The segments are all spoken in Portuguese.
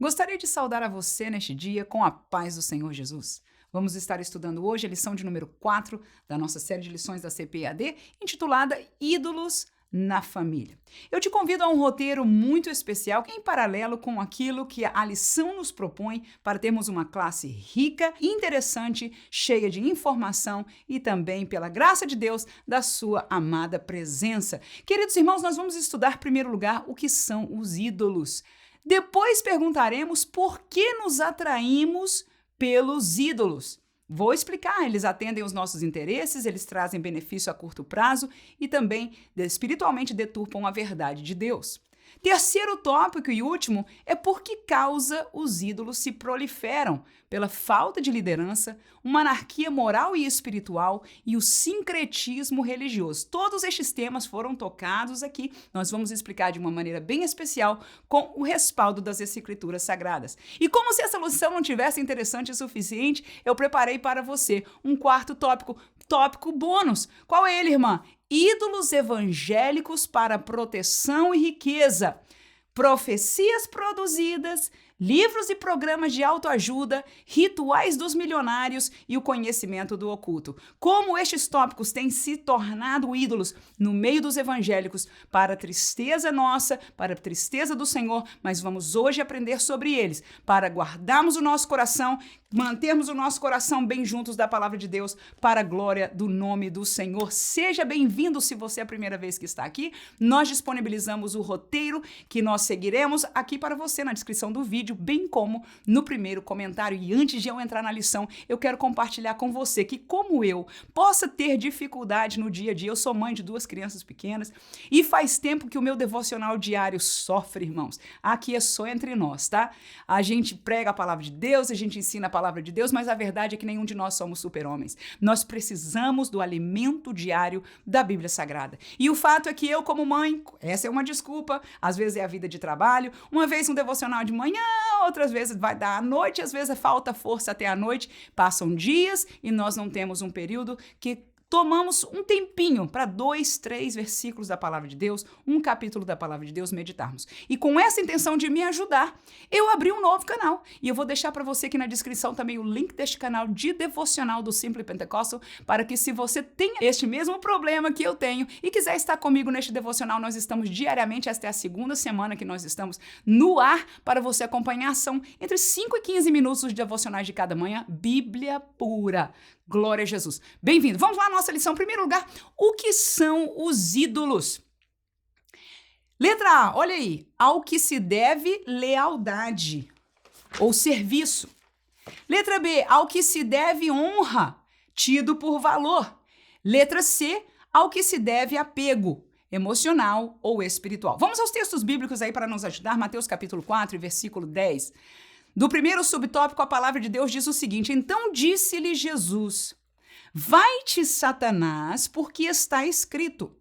Gostaria de saudar a você neste dia com a paz do Senhor Jesus. Vamos estar estudando hoje a lição de número 4 da nossa série de lições da CPAD, intitulada Ídolos na Família. Eu te convido a um roteiro muito especial em paralelo com aquilo que a lição nos propõe para termos uma classe rica, interessante, cheia de informação e também, pela graça de Deus, da sua amada presença. Queridos irmãos, nós vamos estudar, em primeiro lugar, o que são os ídolos. Depois perguntaremos por que nos atraímos pelos ídolos. Vou explicar, eles atendem os nossos interesses, eles trazem benefício a curto prazo e também espiritualmente deturpam a verdade de Deus. Terceiro tópico e último é por que causa os ídolos se proliferam, pela falta de liderança, uma anarquia moral e espiritual e o sincretismo religioso. Todos estes temas foram tocados aqui. Nós vamos explicar de uma maneira bem especial com o respaldo das Escrituras Sagradas. E como se essa lição não tivesse interessante o suficiente, eu preparei para você um quarto tópico bônus. Qual é ele, irmã? Ídolos evangélicos para proteção e riqueza. Profecias produzidas, livros e programas de autoajuda, rituais dos milionários e o conhecimento do oculto. Como estes tópicos têm se tornado ídolos no meio dos evangélicos, para a tristeza nossa, para a tristeza do Senhor, mas vamos hoje aprender sobre eles, para guardarmos o nosso coração, mantermos o nosso coração bem juntos da palavra de Deus, para a glória do nome do Senhor. Seja bem-vindo se você é a primeira vez que está aqui. Nós disponibilizamos o roteiro que nós seguiremos aqui para você na descrição do vídeo, bem como no primeiro comentário. E antes de eu entrar na lição, eu quero compartilhar com você que, como eu, possa ter dificuldade no dia a dia. Eu sou mãe de 2 crianças pequenas e faz tempo que o meu devocional diário sofre, irmãos. Aqui é só entre nós, tá? A gente prega a palavra de Deus, a gente ensina a palavra de Deus, mas a verdade é que nenhum de nós somos super-homens. Nós precisamos do alimento diário da Bíblia Sagrada. E o fato é que eu, como mãe, essa é uma desculpa, às vezes é a vida de trabalho, uma vez um devocional de manhã, outras vezes vai dar à noite, às vezes falta força até à noite, passam dias e nós não temos um período que tomamos um tempinho para 2, 3 versículos da palavra de Deus, um capítulo da palavra de Deus meditarmos. E com essa intenção de me ajudar, eu abri um novo canal. E eu vou deixar para você aqui na descrição também o link deste canal de devocional do Simply Pentecostal, para que se você tem este mesmo problema que eu tenho e quiser estar comigo neste devocional, nós estamos diariamente, esta é a segunda semana que nós estamos no ar, para você acompanhar. São entre 5 e 15 minutos de devocionais de cada manhã, Bíblia pura. Glória a Jesus. Bem-vindo. Vamos lá à nossa lição. Em primeiro lugar, o que são os ídolos? Letra A, olha aí. Ao que se deve lealdade ou serviço. Letra B, ao que se deve honra, tido por valor. Letra C, ao que se deve apego emocional ou espiritual. Vamos aos textos bíblicos aí para nos ajudar. Mateus capítulo 4, versículo 10. Do primeiro subtópico, a palavra de Deus diz o seguinte: então disse-lhe Jesus, vai-te, Satanás, porque está escrito,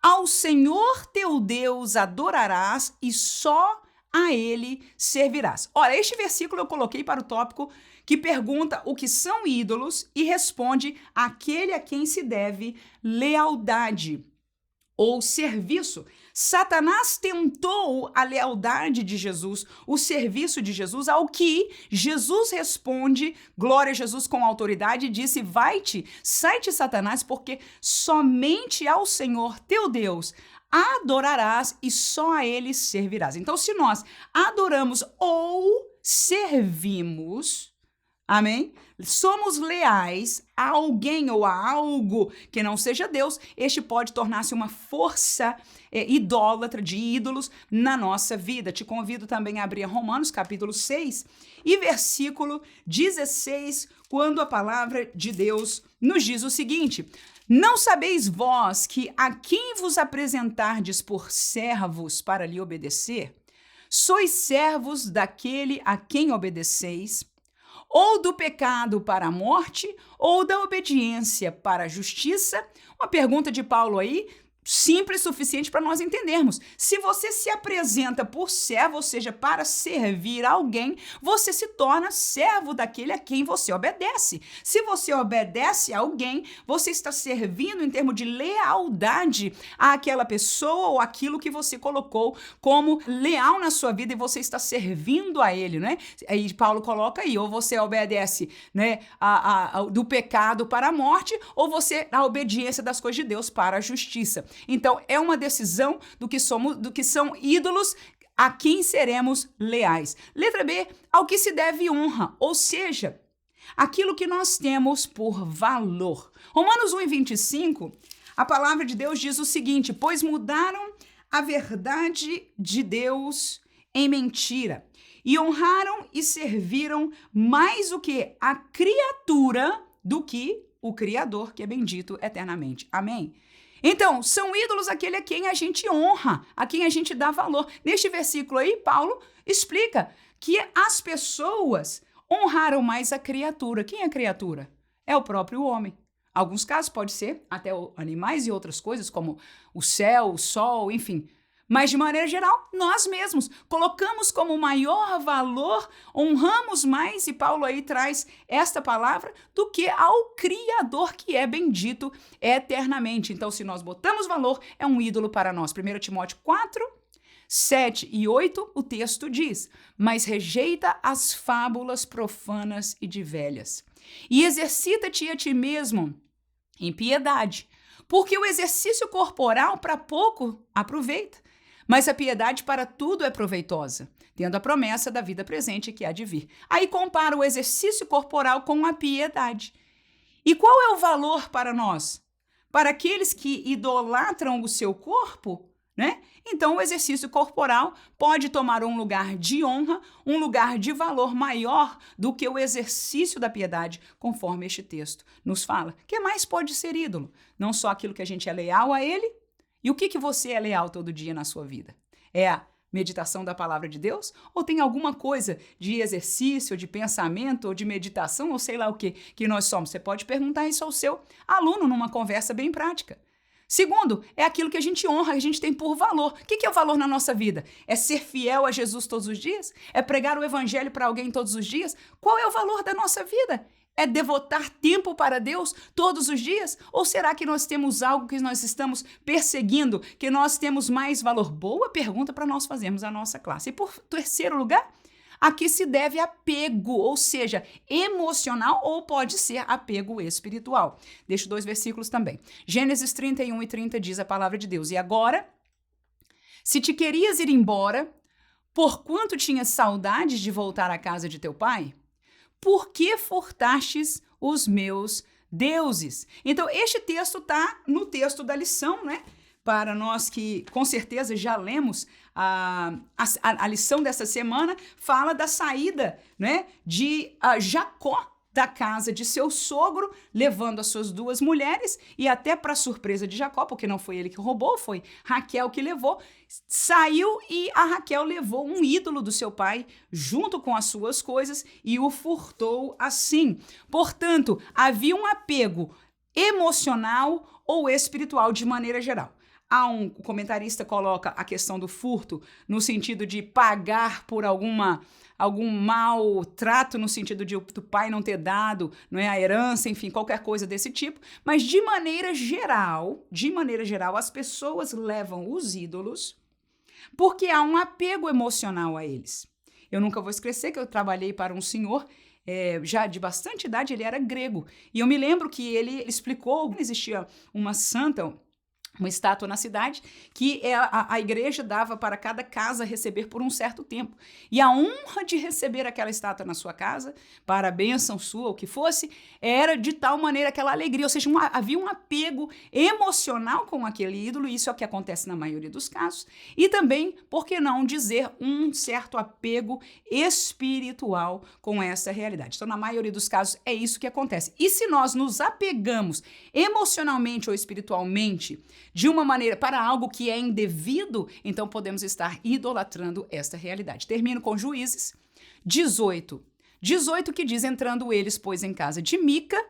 ao Senhor teu Deus adorarás e só a ele servirás. Ora, este versículo eu coloquei para o tópico que pergunta o que são ídolos e responde aquele a quem se deve lealdade ou serviço. Satanás tentou a lealdade de Jesus, o serviço de Jesus, ao que Jesus responde, glória a Jesus com autoridade, e disse, vai-te, sai-te, Satanás, porque somente ao Senhor teu Deus adorarás e só a ele servirás. Então, se nós adoramos ou servimos, amém? Somos leais a alguém ou a algo que não seja Deus, este pode tornar-se uma força idólatra de ídolos na nossa vida. Te convido também a abrir Romanos capítulo 6 e versículo 16, quando a palavra de Deus nos diz o seguinte: não sabeis vós que a quem vos apresentardes por servos para lhe obedecer, sois servos daquele a quem obedeceis, ou do pecado para a morte, ou da obediência para a justiça? Uma pergunta de Paulo aí, simples o suficiente para nós entendermos. Se você se apresenta por servo, ou seja, para servir alguém, você se torna servo daquele a quem você obedece. Se você obedece a alguém, você está servindo em termos de lealdade àquela pessoa ou aquilo que você colocou como leal na sua vida e você está servindo a ele, né? Aí Paulo coloca aí, ou você obedece, né, do pecado para a morte, ou você a obediência das coisas de Deus para a justiça. Então, é uma decisão do que são ídolos, a quem seremos leais. Letra B, ao que se deve honra, ou seja, aquilo que nós temos por valor. Romanos 1:25, a palavra de Deus diz o seguinte: pois mudaram a verdade de Deus em mentira e honraram e serviram mais o que a criatura do que o Criador, que é bendito eternamente. Amém? Então, são ídolos aquele a quem a gente honra, a quem a gente dá valor. Neste versículo aí, Paulo explica que as pessoas honraram mais a criatura. Quem é a criatura? É o próprio homem. Alguns casos pode ser até animais e outras coisas, como o céu, o sol, enfim. Mas, de maneira geral, nós mesmos colocamos como maior valor, honramos mais, e Paulo aí traz esta palavra, do que ao Criador, que é bendito eternamente. Então, se nós botamos valor, é um ídolo para nós. 1 Timóteo 4, 7 e 8, o texto diz: mas rejeita as fábulas profanas e de velhas, e exercita-te a ti mesmo em piedade, porque o exercício corporal para pouco aproveita, mas a piedade para tudo é proveitosa, tendo a promessa da vida presente que há de vir. Aí compara o exercício corporal com a piedade. E qual é o valor para nós? Para aqueles que idolatram o seu corpo, né? Então o exercício corporal pode tomar um lugar de honra, um lugar de valor maior do que o exercício da piedade, conforme este texto nos fala. O que mais pode ser ídolo? Não só aquilo que a gente é leal a ele. E o que você é leal todo dia na sua vida? É a meditação da palavra de Deus? Ou tem alguma coisa de exercício, de pensamento, ou de meditação, ou sei lá o que nós somos? Você pode perguntar isso ao seu aluno numa conversa bem prática. Segundo, é aquilo que a gente honra, que a gente tem por valor. O que é o valor na nossa vida? É ser fiel a Jesus todos os dias? É pregar o evangelho para alguém todos os dias? Qual é o valor da nossa vida? É devotar tempo para Deus todos os dias? Ou será que nós temos algo que nós estamos perseguindo, que nós temos mais valor? Boa pergunta para nós fazermos a nossa classe. E por terceiro lugar, a que se deve apego, ou seja, emocional, ou pode ser apego espiritual. Deixo 2 versículos também. Gênesis 31 e 30 diz a palavra de Deus: e agora, se te querias ir embora, porquanto tinhas saudades de voltar à casa de teu pai, por que furtastes os meus deuses? Então, este texto está no texto da lição, né? Para nós que, com certeza, já lemos a lição dessa semana, fala da saída, né, de Jacó da casa de seu sogro, levando as suas 2 mulheres, e até para surpresa de Jacó, porque não foi ele que roubou, foi Raquel que levou, saiu e a Raquel levou um ídolo do seu pai junto com as suas coisas e o furtou assim. Portanto, havia um apego emocional ou espiritual de maneira geral. O comentarista coloca a questão do furto no sentido de pagar por algum maltrato, no sentido de o pai não ter dado, não é, a herança, enfim, qualquer coisa desse tipo. Mas de maneira geral, as pessoas levam os ídolos porque há um apego emocional a eles. Eu nunca vou esquecer que eu trabalhei para um senhor já de bastante idade, ele era grego. E eu me lembro que ele explicou que existia uma santa, uma estátua na cidade, que a igreja dava para cada casa receber por um certo tempo. E a honra de receber aquela estátua na sua casa, para a bênção sua, o que fosse, era de tal maneira aquela alegria, ou seja, havia um apego emocional com aquele ídolo, e isso é o que acontece na maioria dos casos, e também, por que não dizer, um certo apego espiritual com essa realidade. Então, na maioria dos casos, é isso que acontece. E se nós nos apegamos emocionalmente ou espiritualmente de uma maneira para algo que é indevido, então podemos estar idolatrando esta realidade. Termino com Juízes 18. 18 que diz: entrando eles, pois, em casa de Mica,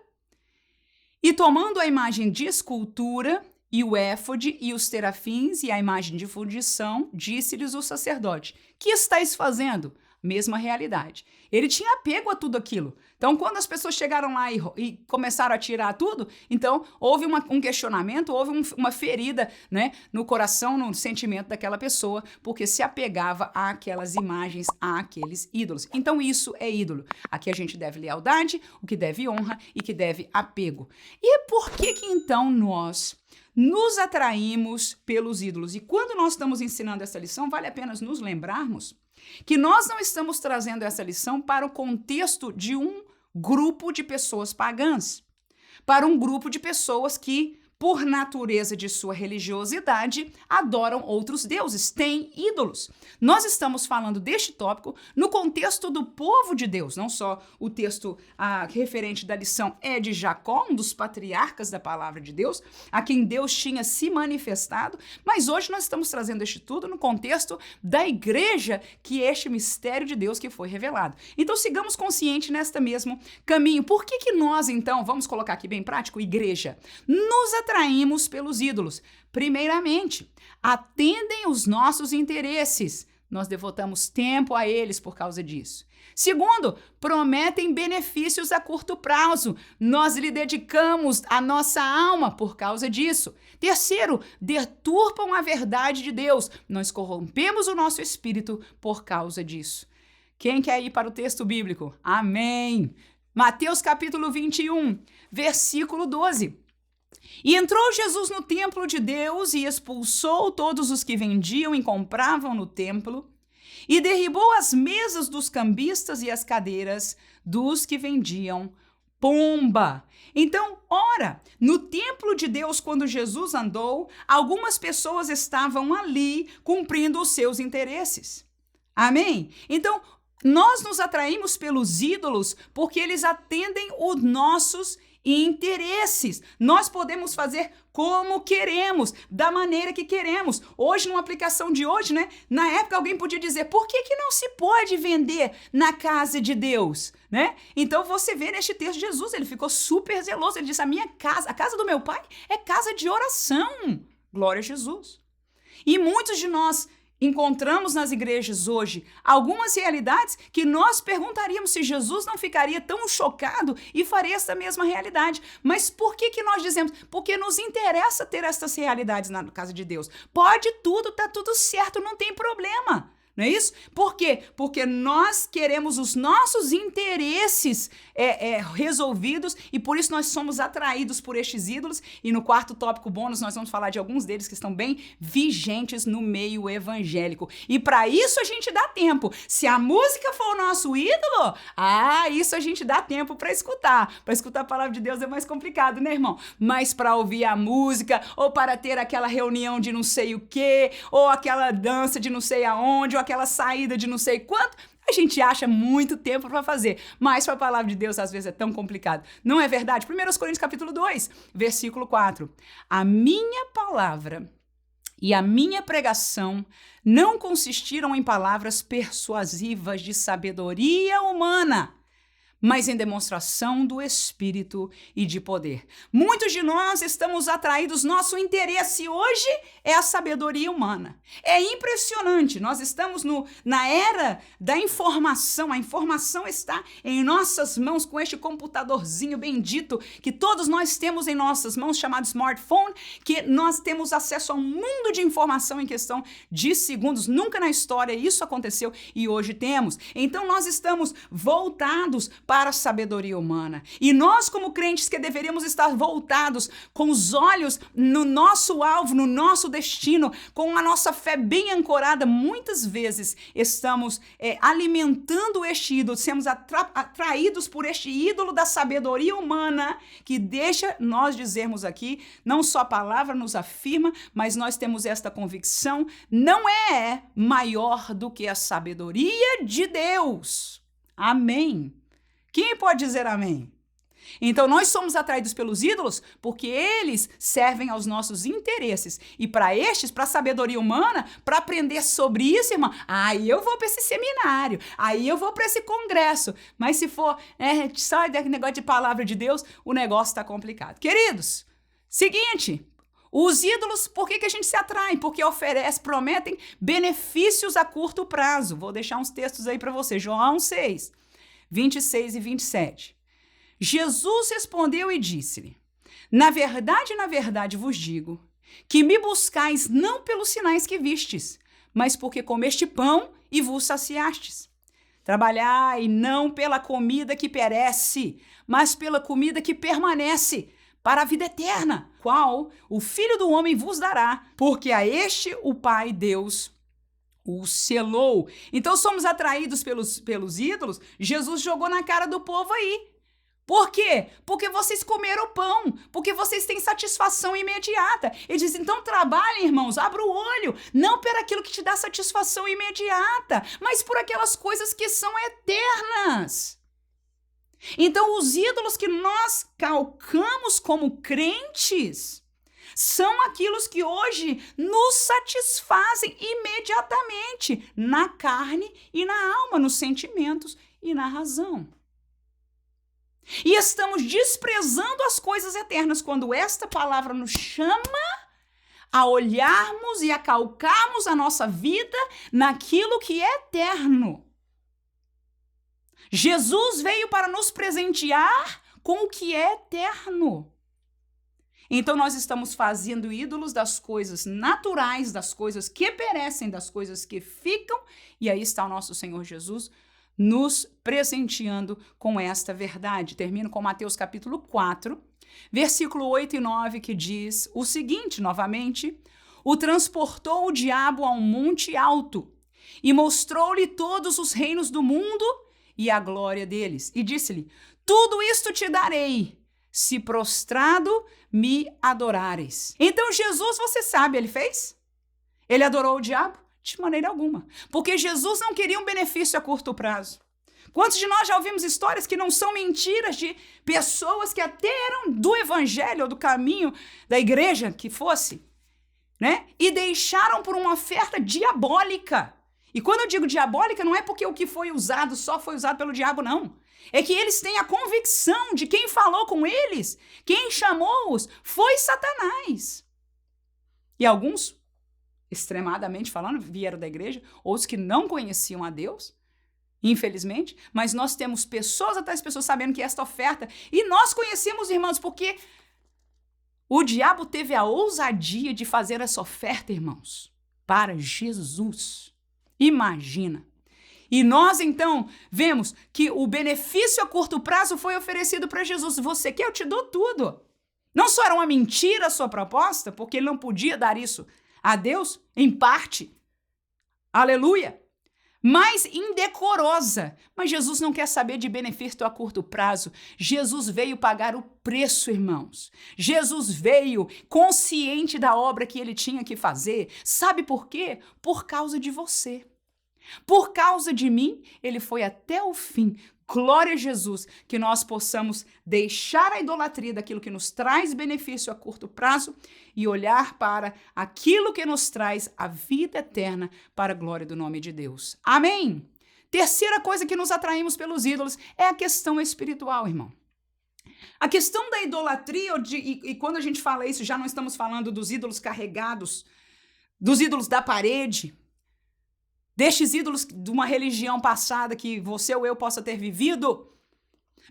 e tomando a imagem de escultura, e o éfode e os terafins e a imagem de fundição, disse-lhes o sacerdote: que estáis fazendo? Mesma realidade. Ele tinha apego a tudo aquilo. Então, quando as pessoas chegaram lá e começaram a tirar tudo, então houve um questionamento, houve uma ferida, né, no coração, no sentimento daquela pessoa, porque se apegava àquelas imagens, àqueles ídolos. Então, isso é ídolo. Aqui a gente deve lealdade, o que deve honra e que deve apego. E por que então nós nos atraímos pelos ídolos? E quando nós estamos ensinando essa lição, vale a pena nos lembrarmos que nós não estamos trazendo essa lição para o contexto de um grupo de pessoas pagãs, para um grupo de pessoas que, por natureza de sua religiosidade, adoram outros deuses, têm ídolos. Nós estamos falando deste tópico no contexto do povo de Deus, não só o texto referente da lição é de Jacó, um dos patriarcas da palavra de Deus, a quem Deus tinha se manifestado, mas hoje nós estamos trazendo este tudo no contexto da igreja, que é este mistério de Deus que foi revelado. Então sigamos conscientes nesta mesmo caminho. Por que nós, então, vamos colocar aqui bem prático, igreja, nos atraímos pelos ídolos? Primeiramente, atendem os nossos interesses. Nós devotamos tempo a eles por causa disso. Segundo, prometem benefícios a curto prazo. Nós lhe dedicamos a nossa alma por causa disso. Terceiro, deturpam a verdade de Deus. Nós corrompemos o nosso espírito por causa disso. Quem quer ir para o texto bíblico? Amém! Mateus capítulo 21, versículo 12. E entrou Jesus no templo de Deus e expulsou todos os que vendiam e compravam no templo e derribou as mesas dos cambistas e as cadeiras dos que vendiam pomba. Então, ora, no templo de Deus, quando Jesus andou, algumas pessoas estavam ali cumprindo os seus interesses. Amém? Então, nós nos atraímos pelos ídolos porque eles atendem os nossos interesses. Nós podemos fazer como queremos, da maneira que queremos. Hoje, numa aplicação de hoje, né? Na época, alguém podia dizer, por que não se pode vender na casa de Deus? Né? Então, você vê neste texto, Jesus, ele ficou super zeloso. Ele disse, a casa do meu pai é casa de oração. Glória a Jesus. E muitos de nós encontramos nas igrejas hoje algumas realidades que nós perguntaríamos se Jesus não ficaria tão chocado e faria essa mesma realidade. Mas por que nós dizemos? Porque nos interessa ter essas realidades na casa de Deus. Pode tudo, tá tudo certo, não tem problema. Não é isso? Por quê? Porque nós queremos os nossos interesses resolvidos e por isso nós somos atraídos por estes ídolos. E no quarto tópico bônus nós vamos falar de alguns deles que estão bem vigentes no meio evangélico. E para isso a gente dá tempo. Se a música for o nosso ídolo, isso a gente dá tempo para escutar. Para escutar a palavra de Deus é mais complicado, né, irmão? Mas para ouvir a música ou para ter aquela reunião de não sei o quê, ou aquela dança de não sei aonde, ou aquela saída de não sei quanto, a gente acha muito tempo para fazer, mas para a palavra de Deus às vezes é tão complicado. Não é verdade? 1 Coríntios capítulo 2, versículo 4. A minha palavra e a minha pregação não consistiram em palavras persuasivas de sabedoria humana, mas em demonstração do Espírito e de poder. Muitos de nós estamos atraídos, nosso interesse hoje é a sabedoria humana. É impressionante, nós estamos na era da informação, a informação está em nossas mãos com este computadorzinho bendito que todos nós temos em nossas mãos, chamado smartphone, que nós temos acesso a um mundo de informação em questão de segundos. Nunca na história isso aconteceu e hoje temos. Então nós estamos voltados para a sabedoria humana. E nós, como crentes que deveríamos estar voltados com os olhos no nosso alvo, no nosso destino, com a nossa fé bem ancorada, muitas vezes estamos alimentando este ídolo, somos atraídos por este ídolo da sabedoria humana, que deixa nós dizermos aqui, não só a palavra nos afirma, mas nós temos esta convicção, não é maior do que a sabedoria de Deus. Amém. Quem pode dizer amém? Então, nós somos atraídos pelos ídolos porque eles servem aos nossos interesses. E para estes, para a sabedoria humana, para aprender sobre isso, irmão, aí eu vou para esse seminário, aí eu vou para esse congresso. Mas se for só negócio de palavra de Deus, o negócio está complicado. Queridos, seguinte, Os ídolos, por que a gente se atrai? Porque prometem benefícios a curto prazo. Vou deixar uns textos aí para você. João 6, 26 e 27. Jesus respondeu e disse-lhe: na verdade vos digo, que me buscais não pelos sinais que vistes, mas porque comeste pão e vos saciastes. Trabalhai não pela comida que perece, mas pela comida que permanece, para a vida eterna, qual o Filho do Homem vos dará, porque a este o Pai Deus o selou. Então somos atraídos pelos ídolos. Jesus jogou na cara do povo aí. Por quê? Porque vocês comeram pão, porque vocês têm satisfação imediata. Ele diz, então trabalhem, irmãos, abra o olho, não por aquilo que te dá satisfação imediata, mas por aquelas coisas que são eternas. Então os ídolos que nós calcamos como crentes são aqueles que hoje nos satisfazem imediatamente na carne e na alma, nos sentimentos e na razão. E estamos desprezando as coisas eternas quando esta palavra nos chama a olharmos e a calcarmos a nossa vida naquilo que é eterno. Jesus veio para nos presentear com o que é eterno. Então nós estamos fazendo ídolos das coisas naturais, das coisas que perecem, das coisas que ficam, e aí está o nosso Senhor Jesus nos presenteando com esta verdade. Termino com Mateus capítulo 4, versículo 8 e 9, que diz o seguinte, novamente: o transportou o diabo a um monte alto e mostrou-lhe todos os reinos do mundo e a glória deles. E disse-lhe, tudo isto te darei, se prostrado me adorares. Então Jesus, você sabe, ele fez? Ele adorou o diabo? De maneira alguma. Porque Jesus não queria um benefício a curto prazo. Quantos de nós já ouvimos histórias que não são mentiras de pessoas que até eram do evangelho ou do caminho da igreja que fosse, né? E deixaram por uma oferta diabólica. E quando eu digo diabólica, não é porque o que foi usado só foi usado pelo diabo, não. É que eles têm a convicção de quem falou com eles, quem chamou-os, foi Satanás. E alguns, extremadamente falando, vieram da igreja, outros que não conheciam a Deus, infelizmente, mas nós temos pessoas atrás de pessoas sabendo que esta oferta, e nós conhecemos, irmãos, porque o diabo teve a ousadia de fazer essa oferta, irmãos, para Jesus. Imagina. E nós, então, vemos que o benefício a curto prazo foi oferecido para Jesus. Você quer? Eu te dou tudo. Não só era uma mentira a sua proposta, porque ele não podia dar isso a Deus, em parte. Aleluia. Mas indecorosa. Mas Jesus não quer saber de benefício a curto prazo. Jesus veio pagar o preço, irmãos. Jesus veio consciente da obra que ele tinha que fazer. Sabe por quê? Por causa de você. Por causa de mim, ele foi até o fim. Glória a Jesus, que nós possamos deixar a idolatria daquilo que nos traz benefício a curto prazo e olhar para aquilo que nos traz a vida eterna para a glória do nome de Deus. Amém? Terceira coisa que nos atraímos pelos ídolos é a questão espiritual, irmão. A questão da idolatria, e quando a gente fala isso, já não estamos falando dos ídolos carregados, dos ídolos da parede, destes ídolos de uma religião passada que você ou eu possa ter vivido,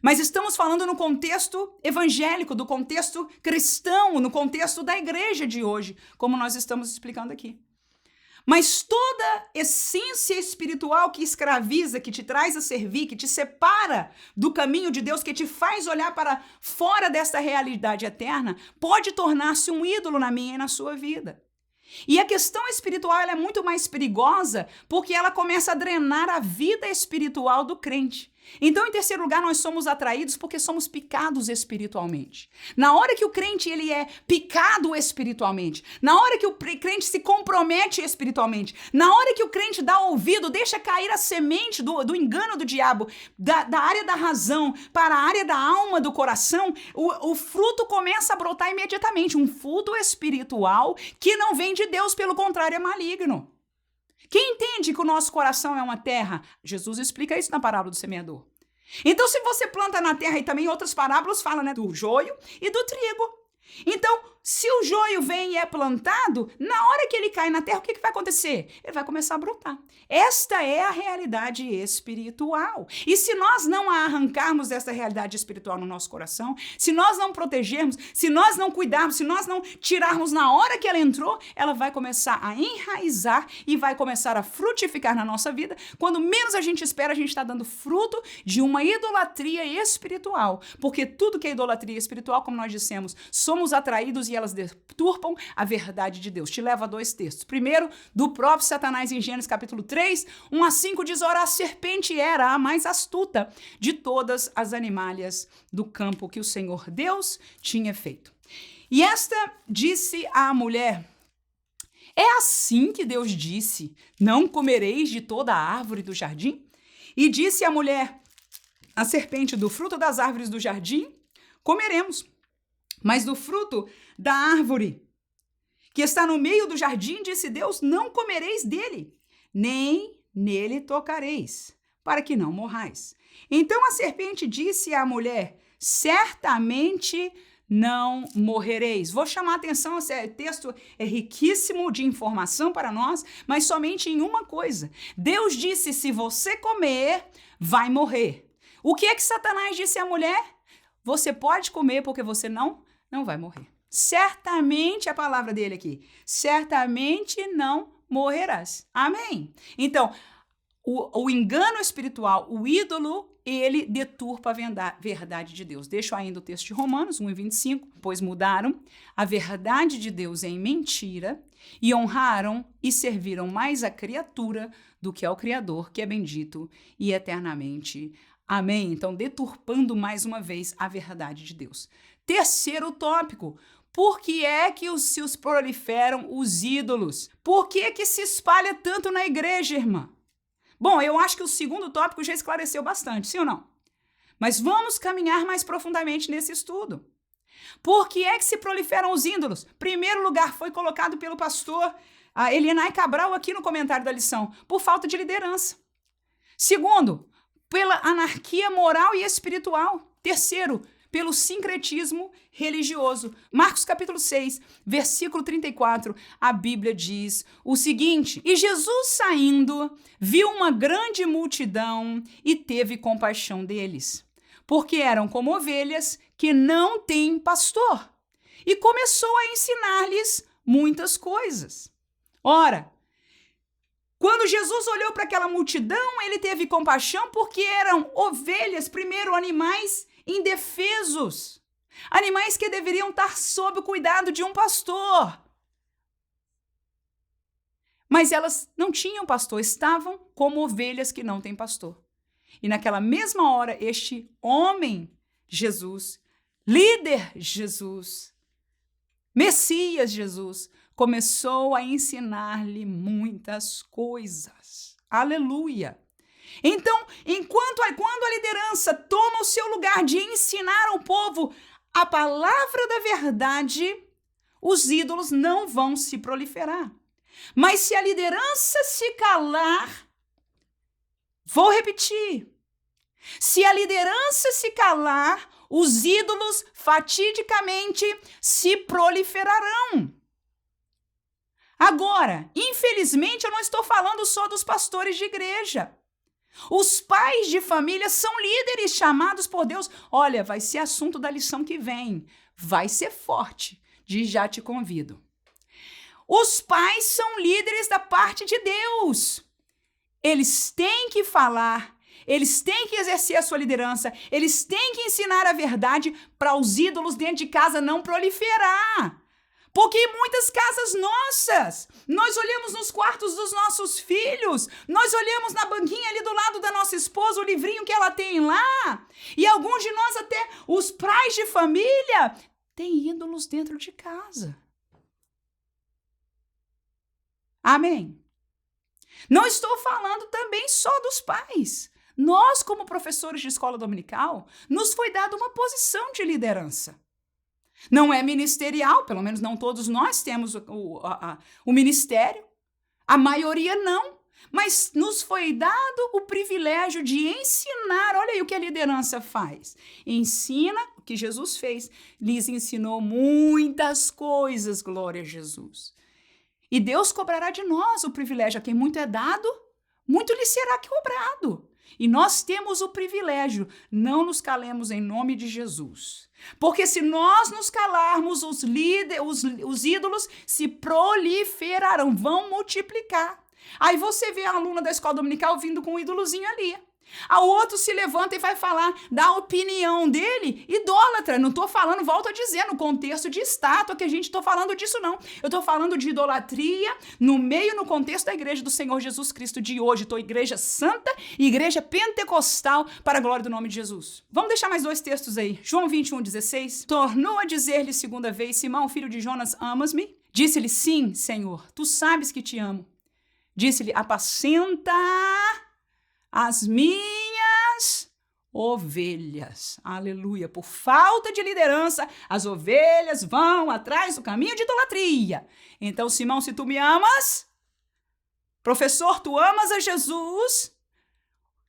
mas estamos falando no contexto evangélico, do contexto cristão, no contexto da igreja de hoje, como nós estamos explicando aqui. Mas toda essência espiritual que escraviza, que te traz a servir, que te separa do caminho de Deus, que te faz olhar para fora desta realidade eterna, pode tornar-se um ídolo na minha e na sua vida. E a questão espiritual ela é muito mais perigosa porque ela começa a drenar a vida espiritual do crente. Então, em terceiro lugar, nós somos atraídos porque somos picados espiritualmente. Na hora que o crente ele é picado espiritualmente, na hora que o crente se compromete espiritualmente, na hora que o crente dá ouvido, deixa cair a semente do engano do diabo, da área da razão para a área da alma do coração, o fruto começa a brotar imediatamente. Um fruto espiritual que não vem de Deus, pelo contrário, é maligno. Quem entende que o nosso coração é uma terra? Jesus explica isso na parábola do semeador. Então, se você planta na terra, e também outras parábolas falam, né, do joio e do trigo. Então, se o joio vem e é plantado, na hora que ele cai na terra, o que vai acontecer? Ele vai começar a brotar. Esta é a realidade espiritual. E se nós não a arrancarmos dessa realidade espiritual no nosso coração, se nós não protegermos, se nós não cuidarmos, se nós não tirarmos na hora que ela entrou, ela vai começar a enraizar e vai começar a frutificar na nossa vida. Quando menos a gente espera, a gente está dando fruto de uma idolatria espiritual. Porque tudo que é idolatria espiritual, como nós dissemos, somos atraídos e elas deturpam a verdade de Deus. Te levo a 2 textos. Primeiro, do próprio Satanás em Gênesis capítulo 3, 1-5, diz: ora, a serpente era a mais astuta de todas as animalhas do campo que o Senhor Deus tinha feito. E esta disse à mulher: é assim que Deus disse, não comereis de toda a árvore do jardim? E disse a mulher, a serpente: do fruto das árvores do jardim comeremos, mas do fruto da árvore que está no meio do jardim, disse Deus, não comereis dele, nem nele tocareis, para que não morrais. Então a serpente disse à mulher: certamente não morrereis. Vou chamar a atenção, esse texto é riquíssimo de informação para nós, mas somente em uma coisa. Deus disse: se você comer, vai morrer. O que é que Satanás disse à mulher? Você pode comer porque você não vai morrer. Certamente, a palavra dele aqui, certamente não morrerás. Amém? Então, o engano espiritual, o ídolo, ele deturpa a verdade de Deus. Deixo ainda o texto de Romanos 1:25, pois mudaram a verdade de Deus em mentira e honraram e serviram mais a criatura do que ao Criador, que é bendito e eternamente. Amém? Então, deturpando mais uma vez a verdade de Deus. Terceiro tópico: por que é que se proliferam os ídolos? Por que é que se espalha tanto na igreja, irmã? Bom, eu acho que o segundo tópico já esclareceu bastante, sim ou não? Mas vamos caminhar mais profundamente nesse estudo. Por que é que se proliferam os ídolos? Primeiro lugar, foi colocado pelo pastor Elianai Cabral aqui no comentário da lição, por falta de liderança. Segundo, pela anarquia moral e espiritual. Terceiro, pelo sincretismo religioso. Marcos capítulo 6, versículo 34, a Bíblia diz o seguinte: e Jesus saindo, viu uma grande multidão e teve compaixão deles, porque eram como ovelhas que não têm pastor, e começou a ensinar-lhes muitas coisas. Ora, quando Jesus olhou para aquela multidão, ele teve compaixão porque eram ovelhas, primeiro animais indefesos, animais que deveriam estar sob o cuidado de um pastor. Mas elas não tinham pastor, estavam como ovelhas que não têm pastor. E naquela mesma hora, este homem, Jesus, líder Jesus, Messias Jesus, começou a ensinar-lhe muitas coisas. Aleluia! Então, quando a liderança toma o seu lugar de ensinar ao povo a palavra da verdade, os ídolos não vão se proliferar. Mas se a liderança se calar, vou repetir, se a liderança se calar, os ídolos fatidicamente se proliferarão. Agora, infelizmente, eu não estou falando só dos pastores de igreja. Os pais de família são líderes chamados por Deus. Olha, vai ser assunto da lição que vem. Vai ser forte. Já te convido. Os pais são líderes da parte de Deus. Eles têm que falar, eles têm que exercer a sua liderança, eles têm que ensinar a verdade para os ídolos dentro de casa não proliferar. Porque em muitas casas nossas, nós olhamos nos quartos dos nossos filhos, nós olhamos na banquinha ali do lado da nossa esposa, o livrinho que ela tem lá, e alguns de nós, até os pais de família, têm ídolos dentro de casa. Amém? Não estou falando também só dos pais. Nós, como professores de escola dominical, nos foi dada uma posição de liderança. Não é ministerial, pelo menos não todos nós temos o ministério, a maioria não, mas nos foi dado o privilégio de ensinar, olha olha aí o que a liderança faz. Ensina o que Jesus fez. Lhes ensinou muitas coisas, glória a Jesus. E Deus cobrará de nós o privilégio. A quem muito é dado, muito lhe será cobrado. E nós temos o privilégio, não nos calemos em nome de Jesus. Porque se nós nos calarmos, os ídolos se proliferarão, vão multiplicar. Aí você vê a aluna da escola dominical vindo com um ídolozinho ali. O outro se levanta e vai falar da opinião dele, idólatra. Não estou falando, volto a dizer, no contexto de estátua, que a gente estou falando disso não. Eu estou falando de idolatria no contexto da igreja do Senhor Jesus Cristo de hoje. Estou igreja santa e igreja pentecostal para a glória do nome de Jesus. Vamos deixar mais 2 textos aí. João 21:16. Tornou a dizer-lhe segunda vez: Simão, filho de Jonas, amas-me? Disse-lhe: sim, Senhor, tu sabes que te amo. Disse-lhe: apacenta as minhas ovelhas. Aleluia. Por falta de liderança, as ovelhas vão atrás do caminho de idolatria. Então, Simão, se tu me amas, professor, tu amas a Jesus,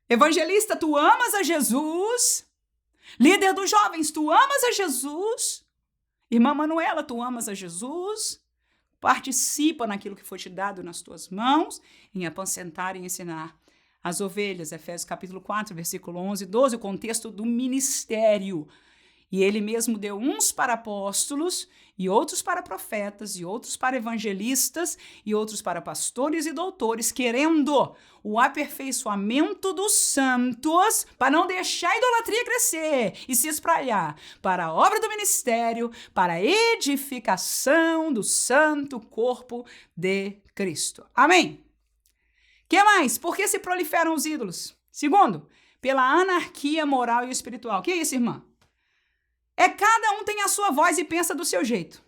evangelista, tu amas a Jesus, líder dos jovens, tu amas a Jesus, irmã Manuela, tu amas a Jesus, participa naquilo que foi te dado nas tuas mãos, em apacentar e ensinar as ovelhas. Efésios capítulo 4, versículo 11 e 12, o contexto do ministério. E ele mesmo deu uns para apóstolos, e outros para profetas, e outros para evangelistas, e outros para pastores e doutores, querendo o aperfeiçoamento dos santos, para não deixar a idolatria crescer e se espalhar, para a obra do ministério, para a edificação do santo corpo de Cristo. Amém? Que mais? Por que se proliferam os ídolos? Segundo, pela anarquia moral e espiritual. Que é isso, irmã? Cada um tem a sua voz e pensa do seu jeito.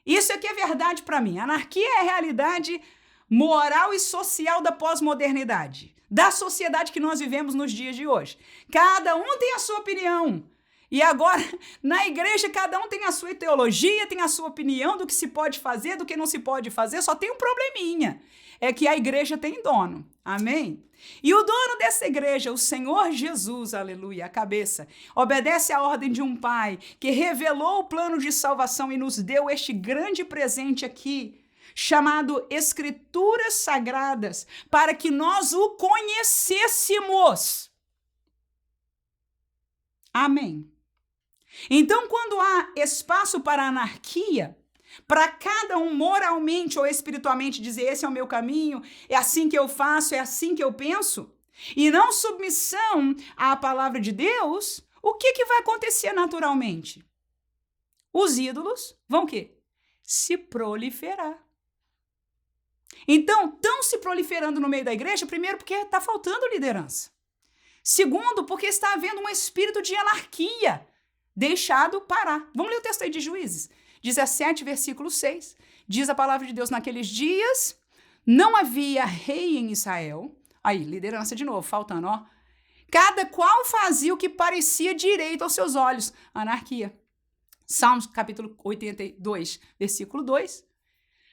Isso aqui é verdade para mim. Anarquia é a realidade moral e social da pós-modernidade, da sociedade que nós vivemos nos dias de hoje. Cada um tem a sua opinião. E agora, na igreja, cada um tem a sua teologia, tem a sua opinião do que se pode fazer, do que não se pode fazer. Só tem um probleminha. É que a igreja tem dono. Amém? E o dono dessa igreja, o Senhor Jesus, aleluia, a cabeça, obedece à ordem de um pai que revelou o plano de salvação e nos deu este grande presente aqui, chamado Escrituras Sagradas, para que nós o conhecêssemos. Amém? Então, quando há espaço para a anarquia, para cada um moralmente ou espiritualmente dizer: esse é o meu caminho, é assim que eu faço, é assim que eu penso, e não submissão à palavra de Deus, o que vai acontecer naturalmente? Os ídolos vão o quê? Se proliferar. Então, estão se proliferando no meio da igreja, primeiro porque está faltando liderança. Segundo, porque está havendo um espírito de anarquia deixado parar. Vamos ler o texto aí de Juízes 17, versículo 6. Diz a palavra de Deus: naqueles dias não havia rei em Israel. Aí, liderança de novo, faltando, ó. Cada qual fazia o que parecia direito aos seus olhos. Anarquia. Salmos, capítulo 82, versículo 2.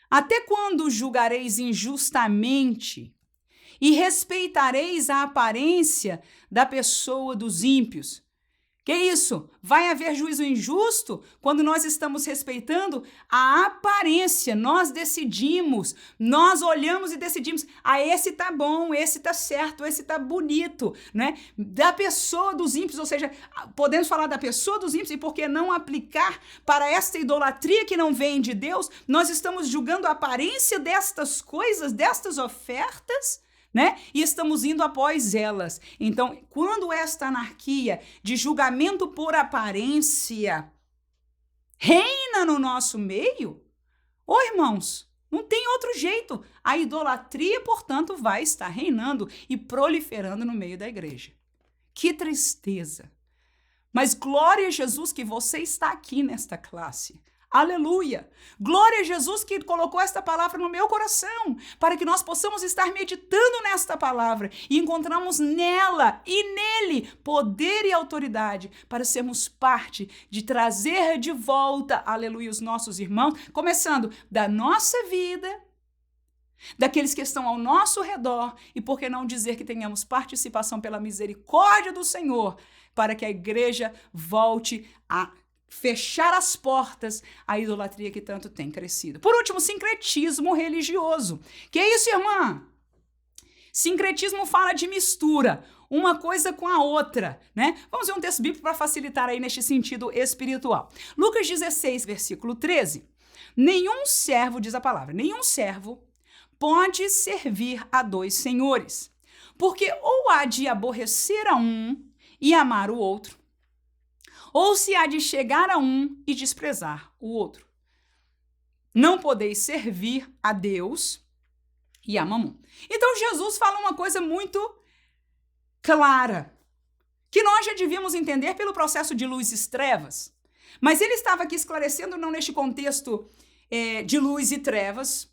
Até quando julgareis injustamente e respeitareis a aparência da pessoa dos ímpios? Que isso? Vai haver juízo injusto quando nós estamos respeitando a aparência. Nós decidimos, nós olhamos e decidimos: esse tá bom, esse tá certo, esse tá bonito, né? Da pessoa dos ímpios, ou seja, podemos falar da pessoa dos ímpios, e por que não aplicar para esta idolatria que não vem de Deus? Nós estamos julgando a aparência destas coisas, destas ofertas, né? E estamos indo após elas. Então, quando esta anarquia de julgamento por aparência reina no nosso meio, irmãos, não tem outro jeito. A idolatria, portanto, vai estar reinando e proliferando no meio da igreja. Que tristeza! Mas glória a Jesus que você está aqui nesta classe. Aleluia! Glória a Jesus que colocou esta palavra no meu coração, para que nós possamos estar meditando nesta palavra e encontramos nela e nele poder e autoridade para sermos parte de trazer de volta, aleluia, os nossos irmãos, começando da nossa vida, daqueles que estão ao nosso redor e, por que não dizer que tenhamos participação pela misericórdia do Senhor, para que a igreja volte a fechar as portas à idolatria que tanto tem crescido. Por último, sincretismo religioso. Que é isso, irmã? Sincretismo fala de mistura, uma coisa com a outra, né? Vamos ver um texto bíblico para facilitar aí neste sentido espiritual. Lucas 16, versículo 13. Nenhum servo, diz a palavra, nenhum servo pode servir a dois senhores, porque ou há de aborrecer a um e amar o outro, ou se há de chegar a um e desprezar o outro. Não podeis servir a Deus e a Mamon. Então Jesus fala uma coisa muito clara, que nós já devíamos entender pelo processo de luz e trevas, mas ele estava aqui esclarecendo não neste contexto de luz e trevas,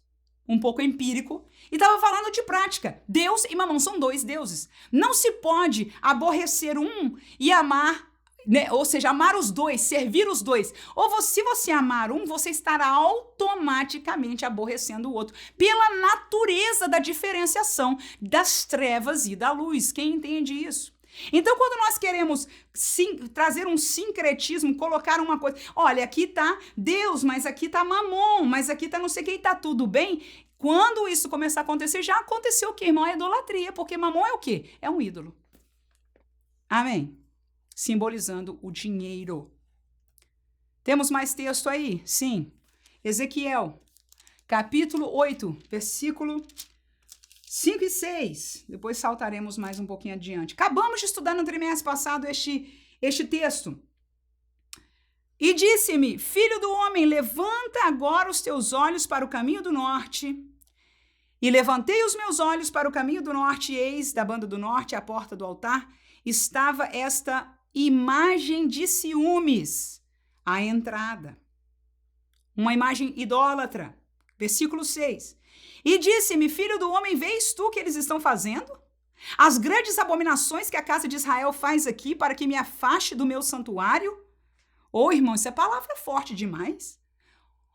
um pouco empírico, e estava falando de prática. Deus e Mamon são dois deuses. Não se pode aborrecer um e amar, né? Ou seja, amar os dois, servir os dois. Ou se você amar um, você estará automaticamente aborrecendo o outro, pela natureza da diferenciação das trevas e da luz. Quem entende isso? Então, quando nós queremos trazer um sincretismo, colocar uma coisa, olha, aqui tá Deus, mas aqui tá Mamon, mas aqui tá não sei o que, e tá tudo bem. Quando isso começar a acontecer, já aconteceu o quê, irmão? É idolatria, porque Mamon é o quê? É um ídolo. Amém? Simbolizando o dinheiro. Temos mais texto aí? Sim. Ezequiel, capítulo 8, versículo 5 e 6. Depois saltaremos mais um pouquinho adiante. Acabamos de estudar no trimestre passado este texto. E disse-me, filho do homem, levanta agora os teus olhos para o caminho do norte. E levantei os meus olhos para o caminho do norte, e eis, da banda do norte, à porta do altar, estava esta imagem de ciúmes à entrada. Uma imagem idólatra. Versículo 6. E disse-me, filho do homem, vês tu o que eles estão fazendo? As grandes abominações que a casa de Israel faz aqui para que me afaste do meu santuário? Ô, irmão, isso é palavra forte demais.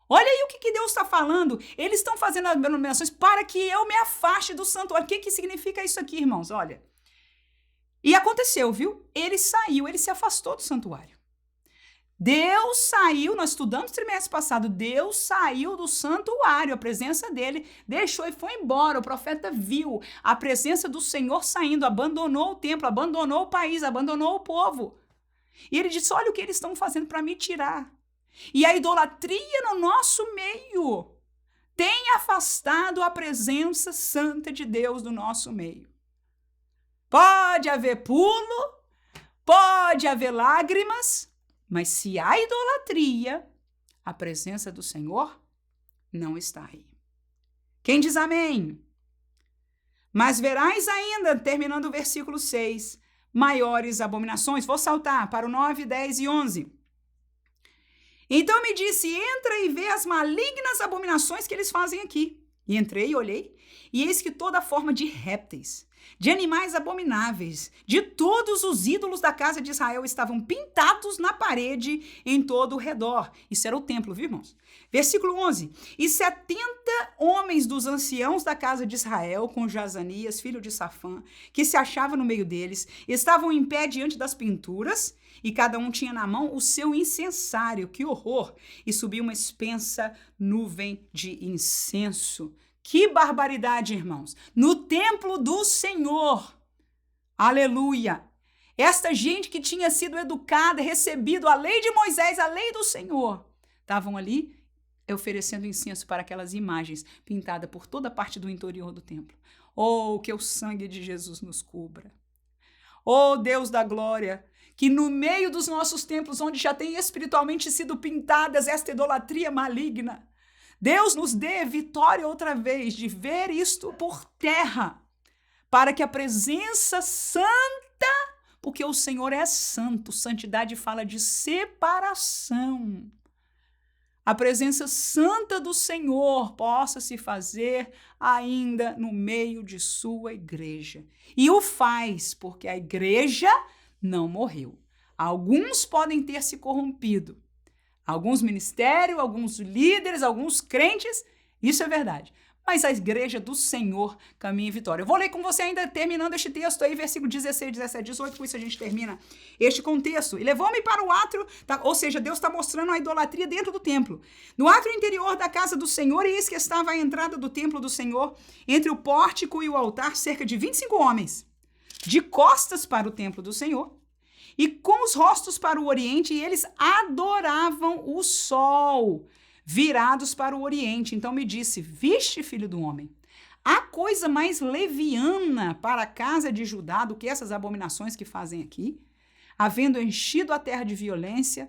Olha aí o que Deus está falando. Eles estão fazendo abominações para que eu me afaste do santuário. O que significa isso aqui, irmãos? Olha. E aconteceu, viu? Ele saiu, ele se afastou do santuário. Deus saiu, nós estudamos no trimestre passado, Deus saiu do santuário, a presença dele deixou e foi embora. O profeta viu a presença do Senhor saindo, abandonou o templo, abandonou o país, abandonou o povo. E ele disse, olha o que eles estão fazendo para me tirar. E a idolatria no nosso meio tem afastado a presença santa de Deus do nosso meio. Pode haver pulo, pode haver lágrimas, mas se há idolatria, a presença do Senhor não está aí. Quem diz amém? Mas verás ainda, terminando o versículo 6, maiores abominações. Vou saltar para o 9, 10 e 11. Então me disse, entra e vê as malignas abominações que eles fazem aqui. E entrei e olhei, e eis que toda forma de répteis, de animais abomináveis, de todos os ídolos da casa de Israel estavam pintados na parede em todo o redor. Isso era o templo, viu, irmãos? Versículo 11. E 70 homens dos anciãos da casa de Israel, com Jazanias, filho de Safã, que se achava no meio deles, estavam em pé diante das pinturas, e cada um tinha na mão o seu incensário. Que horror! E subiu uma espensa nuvem de incenso. Que barbaridade, irmãos! No templo do Senhor. Aleluia! Esta gente que tinha sido educada, recebido a lei de Moisés, a lei do Senhor, estavam ali oferecendo incenso para aquelas imagens pintadas por toda a parte do interior do templo. Oh, que o sangue de Jesus nos cubra! Oh, Deus da glória! Que no meio dos nossos templos, onde já tem espiritualmente sido pintadas esta idolatria maligna, Deus nos dê vitória outra vez de ver isto por terra, para que a presença santa, porque o Senhor é santo, santidade fala de separação, a presença santa do Senhor possa se fazer ainda no meio de sua igreja. E o faz, porque a igreja não morreu. Alguns podem ter se corrompido. Alguns ministérios, alguns líderes, alguns crentes, isso é verdade. mas a igreja do Senhor caminha em vitória. Eu vou ler com você ainda terminando este texto aí, versículo 16, 17, 18, com isso a gente termina este contexto. E levou-me para o átrio, ou seja, Deus está mostrando a idolatria dentro do templo. No átrio interior da casa do Senhor, e eis que estava a entrada do templo do Senhor, entre o pórtico e o altar, cerca de 25 homens, de costas para o templo do Senhor, e com os rostos para o oriente, e eles adoravam o sol, virados para o oriente. Então me disse: viste, filho do homem, há coisa mais leviana para a casa de Judá do que essas abominações que fazem aqui? Havendo enchido a terra de violência,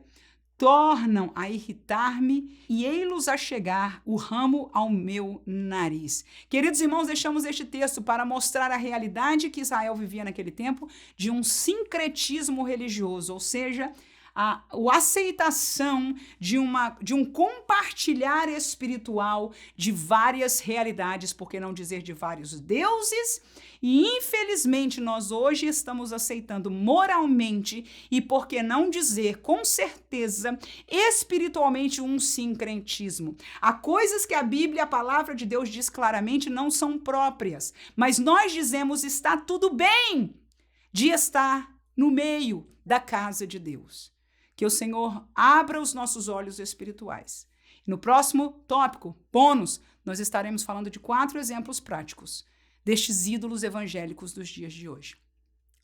tornam a irritar-me e ei-los a chegar o ramo ao meu nariz. Queridos irmãos, deixamos este texto para mostrar a realidade que Israel vivia naquele tempo de um sincretismo religioso, ou seja, a aceitação de um compartilhar espiritual de várias realidades, por que não dizer de vários deuses, e infelizmente nós hoje estamos aceitando moralmente e, por que não dizer com certeza, espiritualmente um sincretismo. Há coisas que a Bíblia, a palavra de Deus diz claramente não são próprias, mas nós dizemos está tudo bem de estar no meio da casa de Deus. Que o Senhor abra os nossos olhos espirituais. No próximo tópico, bônus, nós estaremos falando de 4 exemplos práticos destes ídolos evangélicos dos dias de hoje.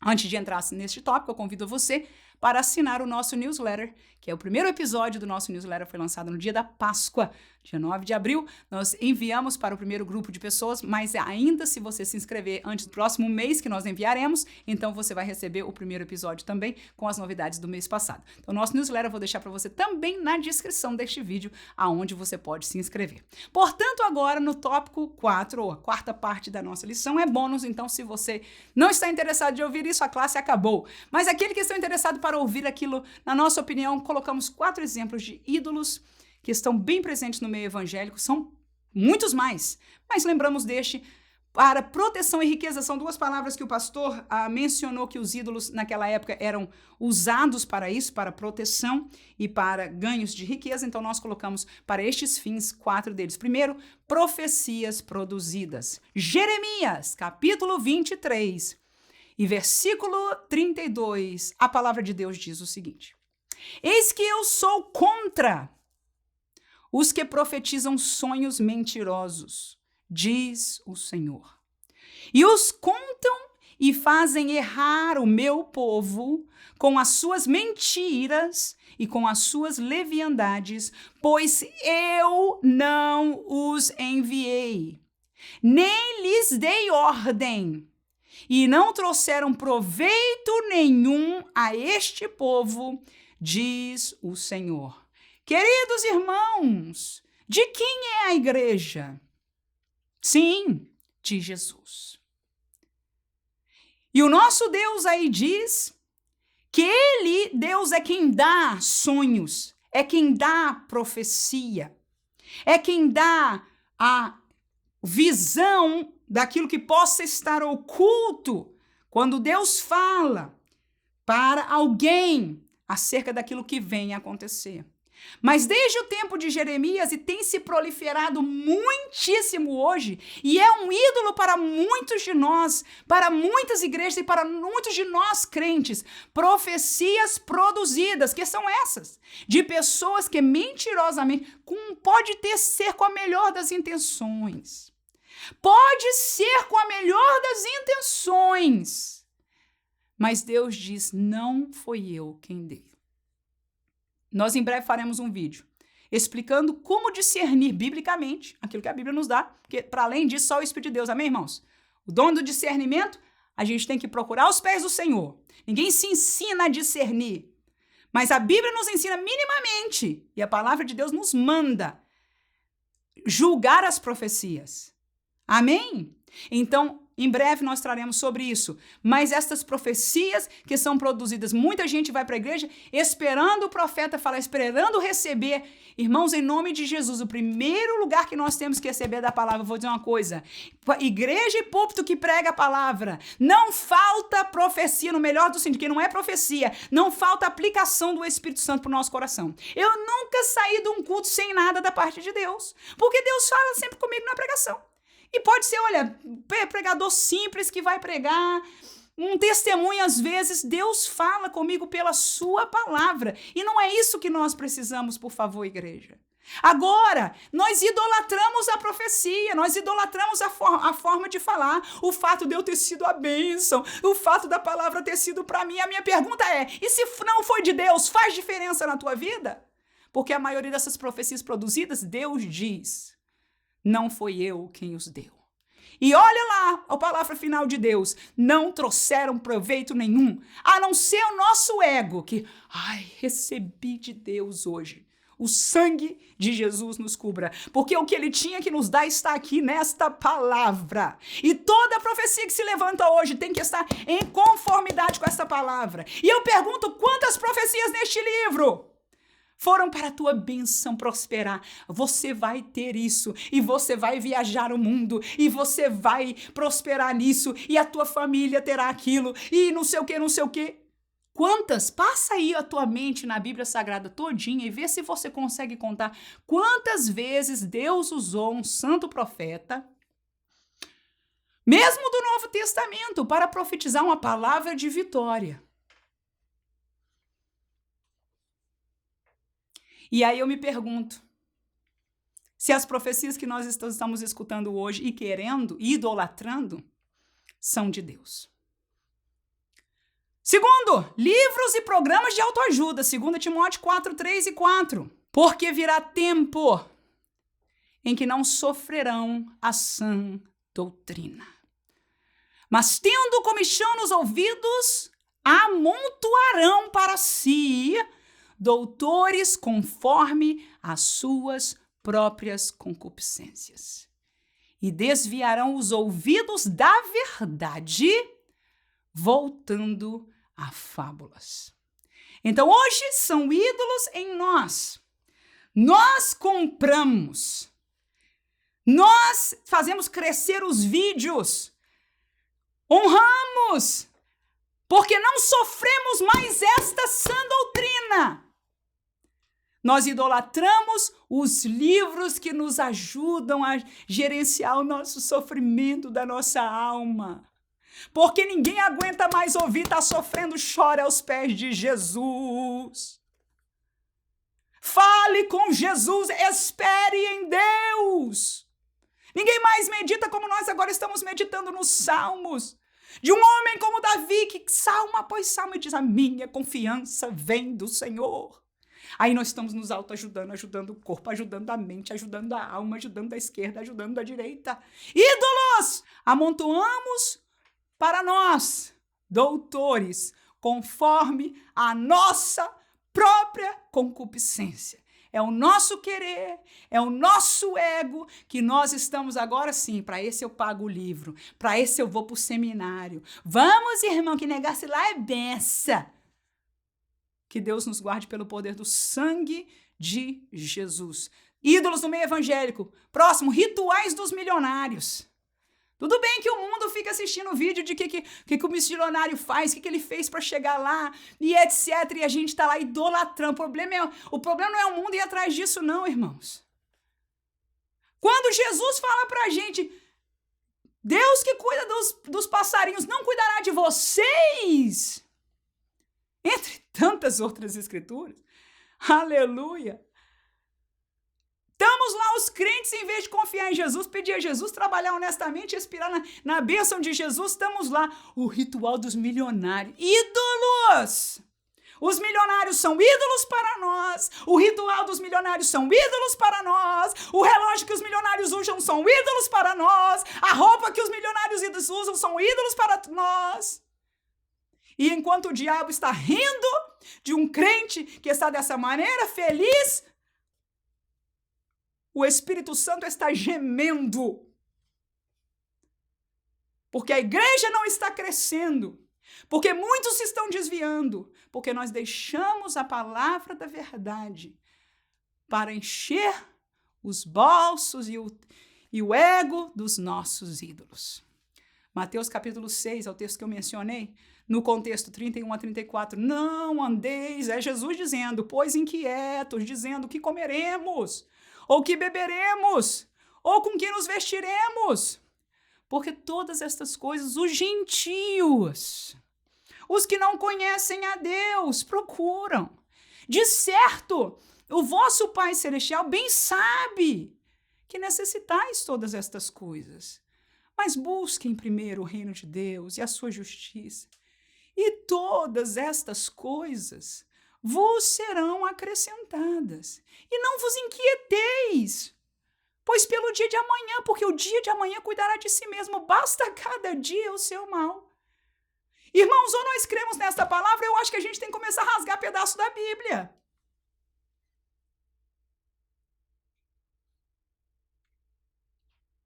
Antes de entrar neste tópico, eu convido você para assinar o nosso newsletter, que é o primeiro episódio do nosso newsletter, foi lançado no dia da Páscoa, dia 9 de abril. Nós enviamos para o primeiro grupo de pessoas, mas ainda se você se inscrever antes do próximo mês que nós enviaremos, então você vai receber o primeiro episódio também com as novidades do mês passado. Então, o nosso newsletter eu vou deixar para você também na descrição deste vídeo, aonde você pode se inscrever. Portanto, agora no tópico 4, ou a quarta parte da nossa lição, é bônus. Então, se você não está interessado de ouvir isso, a classe acabou. Mas aquele que está interessado para ouvir aquilo, na nossa opinião, colocamos 4 exemplos de ídolos que estão bem presentes no meio evangélico, são muitos mais, mas lembramos deste para proteção e riqueza. São 2 palavras que o pastor mencionou que os ídolos naquela época eram usados para isso, para proteção e para ganhos de riqueza, então nós colocamos para estes fins 4 deles. Primeiro, profecias produzidas. Jeremias, capítulo 23, e versículo 32, a palavra de Deus diz o seguinte: eis que eu sou contra os que profetizam sonhos mentirosos, diz o Senhor, e os contam e fazem errar o meu povo com as suas mentiras e com as suas leviandades, pois eu não os enviei, nem lhes dei ordem, e não trouxeram proveito nenhum a este povo, diz o Senhor. Queridos irmãos, de quem é a igreja? Sim, de Jesus. E o nosso Deus aí diz que ele, Deus, é quem dá sonhos, é quem dá profecia, é quem dá a visão daquilo que possa estar oculto quando Deus fala para alguém acerca daquilo que vem a acontecer. Mas desde o tempo de Jeremias, e tem se proliferado muitíssimo hoje, e é um ídolo para muitos de nós, para muitas igrejas e para muitos de nós crentes, profecias produzidas, que são essas, de pessoas que mentirosamente, pode ser com a melhor das intenções, pode ser com a melhor das intenções, mas Deus diz, não foi eu quem dei. Nós em breve faremos um vídeo explicando como discernir biblicamente aquilo que a Bíblia nos dá, porque para além disso, só o Espírito de Deus, amém, irmãos? O dom do discernimento, a gente tem que procurar os pés do Senhor. Ninguém se ensina a discernir, mas a Bíblia nos ensina minimamente, e a palavra de Deus nos manda julgar as profecias. Amém? Então, em breve nós traremos sobre isso, mas estas profecias que são produzidas, muita gente vai para a igreja esperando o profeta falar, esperando receber. Irmãos, em nome de Jesus, o primeiro lugar que nós temos que receber da palavra, vou dizer uma coisa, igreja e púlpito que prega a palavra, não falta profecia, no melhor do sentido, que não é profecia, não falta aplicação do Espírito Santo para o nosso coração. Eu nunca saí de um culto sem nada da parte de Deus, porque Deus fala sempre comigo na pregação. E pode ser, olha, pregador simples que vai pregar, um testemunho às vezes. Deus fala comigo pela sua palavra. E não é isso que nós precisamos, por favor, igreja. Agora, nós idolatramos a profecia, nós idolatramos a forma de falar, o fato de eu ter sido a bênção, o fato da palavra ter sido para mim. A minha pergunta é, e se não foi de Deus, faz diferença na tua vida? Porque a maioria dessas profecias produzidas, Deus diz, não foi eu quem os deu. E olha lá a palavra final de Deus, não trouxeram proveito nenhum, a não ser o nosso ego, que, recebi de Deus hoje. O sangue de Jesus nos cubra, porque o que ele tinha que nos dar está aqui nesta palavra. E toda profecia que se levanta hoje tem que estar em conformidade com esta palavra. E eu pergunto, quantas profecias neste livro foram para a tua bênção prosperar? Você vai ter isso, e você vai viajar o mundo, e você vai prosperar nisso, e a tua família terá aquilo, e não sei o que, não sei o que. Quantas? Passa aí a tua mente na Bíblia Sagrada todinha e vê se você consegue contar quantas vezes Deus usou um santo profeta, mesmo do Novo Testamento, para profetizar uma palavra de vitória. E aí eu me pergunto, se as profecias que nós estamos escutando hoje e querendo, idolatrando, são de Deus. Segundo, livros e programas de autoajuda, 2 Timóteo 4, 3 e 4. Porque virá tempo em que não sofrerão a sã doutrina, mas tendo comichão nos ouvidos, amontoarão para si doutores conforme as suas próprias concupiscências, e desviarão os ouvidos da verdade, voltando a fábulas. Então, hoje são ídolos em nós. Nós compramos. Nós fazemos crescer os vídeos. Honramos. Porque não sofremos mais esta sã doutrina. Nós idolatramos os livros que nos ajudam a gerenciar o nosso sofrimento da nossa alma. Porque ninguém aguenta mais ouvir, tá sofrendo, chora aos pés de Jesus. Fale com Jesus, espere em Deus. Ninguém mais medita como nós agora estamos meditando nos Salmos. De um homem como Davi, que salmo após salmo diz, a minha confiança vem do Senhor. Aí nós estamos nos autoajudando, ajudando o corpo, ajudando a mente, ajudando a alma, ajudando a esquerda, ajudando a direita. Ídolos! Amontoamos para nós, doutores, conforme a nossa própria concupiscência. É o nosso querer, é o nosso ego, que nós estamos agora sim, para esse eu pago o livro, para esse eu vou para o seminário. Vamos, irmão, que negócio lá é benção. Que Deus nos guarde pelo poder do sangue de Jesus. Ídolos no meio evangélico. Próximo, rituais dos milionários. Tudo bem que o mundo fica assistindo vídeo de que o missionário faz, o que ele fez para chegar lá, e etc. E a gente está lá idolatrando. O problema não é o mundo ir atrás disso, não, irmãos. Quando Jesus fala para a gente, Deus que cuida dos passarinhos não cuidará de vocês, entre tantas outras escrituras. Aleluia! Estamos lá, os crentes, em vez de confiar em Jesus, pedir a Jesus, trabalhar honestamente, respirar na bênção de Jesus, estamos lá. O ritual dos milionários. Ídolos! Os milionários são ídolos para nós. O ritual dos milionários são ídolos para nós. O relógio que os milionários usam são ídolos para nós. A roupa que os milionários usam são ídolos para nós. E enquanto o diabo está rindo de um crente que está dessa maneira, feliz, o Espírito Santo está gemendo. Porque a igreja não está crescendo. Porque muitos se estão desviando. Porque nós deixamos a palavra da verdade para encher os bolsos e o ego dos nossos ídolos. Mateus capítulo 6, é o texto que eu mencionei, no contexto 31 a 34. Não andeis, é Jesus dizendo, pois inquietos, dizendo que comeremos, ou que beberemos, ou com que nos vestiremos. Porque todas estas coisas, os gentios, os que não conhecem a Deus, procuram. De certo, o vosso Pai Celestial bem sabe que necessitais todas estas coisas. Mas busquem primeiro o reino de Deus e a sua justiça. E todas estas coisas vos serão acrescentadas. E não vos inquieteis, pois pelo dia de amanhã, porque o dia de amanhã cuidará de si mesmo. Basta cada dia o seu mal. Irmãos, ou nós cremos nesta palavra, eu acho que a gente tem que começar a rasgar pedaço da Bíblia.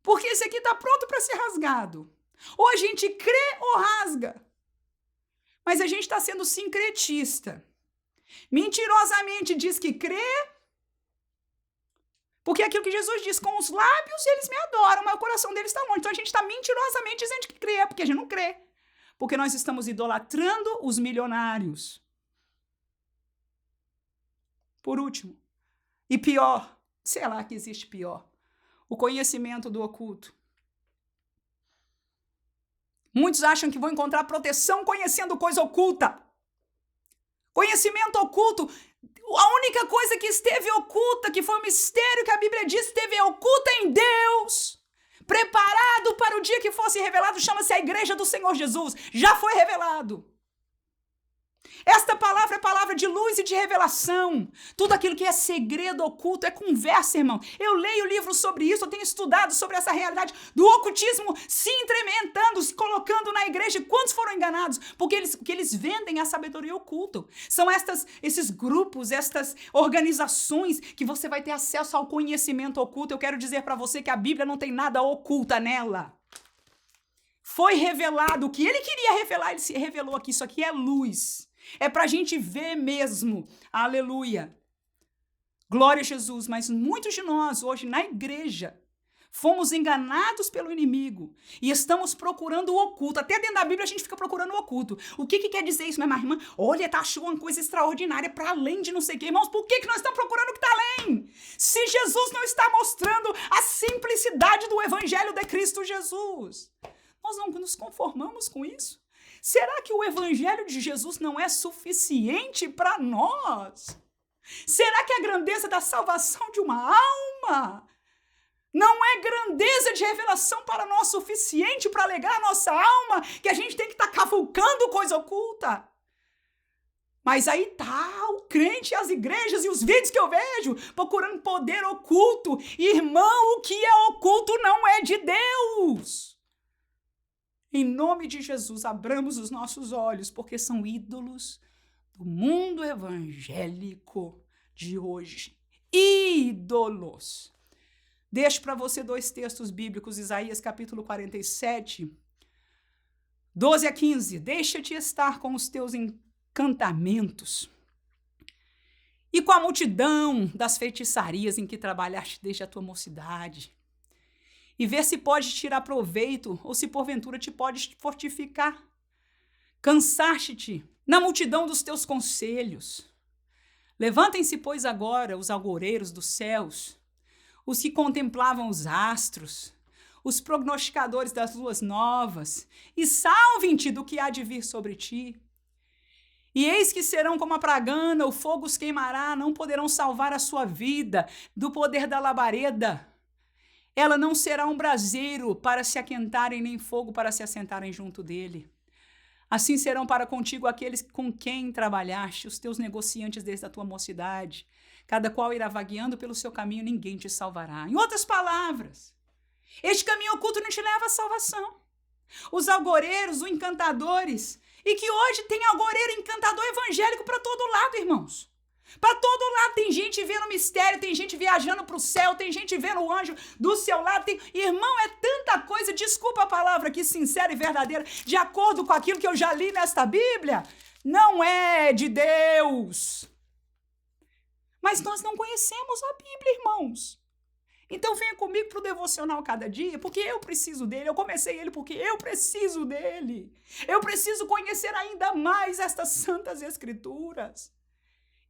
Porque esse aqui está pronto para ser rasgado. Ou a gente crê ou rasga. Mas a gente está sendo sincretista. Mentirosamente diz que crê, porque é aquilo que Jesus diz, com os lábios eles me adoram, mas o coração deles está longe. Então a gente está mentirosamente dizendo que crê, porque a gente não crê. Porque nós estamos idolatrando os milionários. Por último, e pior, sei lá que existe pior, o conhecimento do oculto. Muitos acham que vão encontrar proteção conhecendo coisa oculta. Conhecimento oculto, a única coisa que esteve oculta, que foi um mistério que a Bíblia diz, esteve oculta em Deus, preparado para o dia que fosse revelado, chama-se a Igreja do Senhor Jesus. Já foi revelado. Esta palavra é palavra de luz e de revelação. Tudo aquilo que é segredo oculto é conversa, irmão. Eu leio livros sobre isso, eu tenho estudado sobre essa realidade do ocultismo se incrementando, se colocando na igreja. Quantos foram enganados? Porque eles vendem a sabedoria oculta. São esses grupos, estas organizações que você vai ter acesso ao conhecimento oculto. Eu quero dizer para você que a Bíblia não tem nada oculta nela. Foi revelado o que ele queria revelar, ele se revelou aqui. Isso aqui é luz. É para a gente ver mesmo. Aleluia. Glória a Jesus. Mas muitos de nós, hoje, na igreja, fomos enganados pelo inimigo e estamos procurando o oculto. Até dentro da Bíblia a gente fica procurando o oculto. O que quer dizer isso, minha irmã? Olha, tá achando uma coisa extraordinária para além de não sei o quê. Irmãos, por que nós estamos procurando o que está além? Se Jesus não está mostrando a simplicidade do evangelho de Cristo Jesus. Nós não nos conformamos com isso? Será que o evangelho de Jesus não é suficiente para nós? Será que a grandeza da salvação de uma alma não é grandeza de revelação para nós suficiente para alegrar a nossa alma, que a gente tem que estar cavucando coisa oculta? Mas aí tá o crente, as igrejas e os vídeos que eu vejo procurando poder oculto. Irmão, o que é oculto não é de Deus. Em nome de Jesus, abramos os nossos olhos, porque são ídolos do mundo evangélico de hoje. Ídolos. Deixo para você 2 textos bíblicos, Isaías capítulo 47, 12 a 15. Deixa-te estar com os teus encantamentos e com a multidão das feitiçarias em que trabalhaste desde a tua mocidade. E ver se pode tirar proveito, ou se porventura te pode fortificar. Cansaste-te na multidão dos teus conselhos. Levantem-se, pois, agora os algoreiros dos céus, os que contemplavam os astros, os prognosticadores das luas novas, e salvem-te do que há de vir sobre ti. E eis que serão como a pragana, o fogo os queimará, não poderão salvar a sua vida do poder da labareda. Ela não será um braseiro para se aquentarem, nem fogo para se assentarem junto dele. Assim serão para contigo aqueles com quem trabalhaste, os teus negociantes desde a tua mocidade. Cada qual irá vagueando pelo seu caminho, ninguém te salvará. Em outras palavras, este caminho oculto não te leva à salvação. Os algoreiros, os encantadores, e que hoje tem algoreiro encantador evangélico para todo lado, irmãos. Para todo lado tem gente vendo mistério, tem gente viajando para o céu, tem gente vendo o anjo do seu lado. Irmão, é tanta coisa, desculpa a palavra aqui, sincera e verdadeira, de acordo com aquilo que eu já li nesta Bíblia, não é de Deus. Mas nós não conhecemos a Bíblia, irmãos. Então venha comigo para o devocional cada dia, porque eu preciso dele. Eu comecei ele porque eu preciso dele. Eu preciso conhecer ainda mais estas santas escrituras.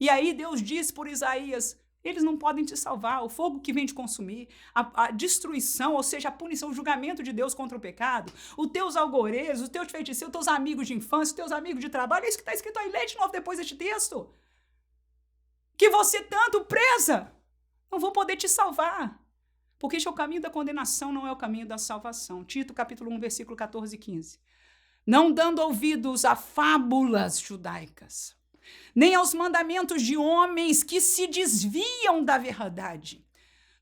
E aí Deus diz por Isaías, Eles não podem te salvar. O fogo que vem te consumir, a destruição, ou seja, a punição, o julgamento de Deus contra o pecado, os teus algoreiros, os teus feiticeiros, os teus amigos de infância, os teus amigos de trabalho, é isso que está escrito aí. Lê de novo depois deste texto. Que você tanto preza, não vão poder te salvar. Porque este é o caminho da condenação, não é o caminho da salvação. Tito, capítulo 1, versículo 14 e 15. Não dando ouvidos a fábulas judaicas, nem aos mandamentos de homens que se desviam da verdade.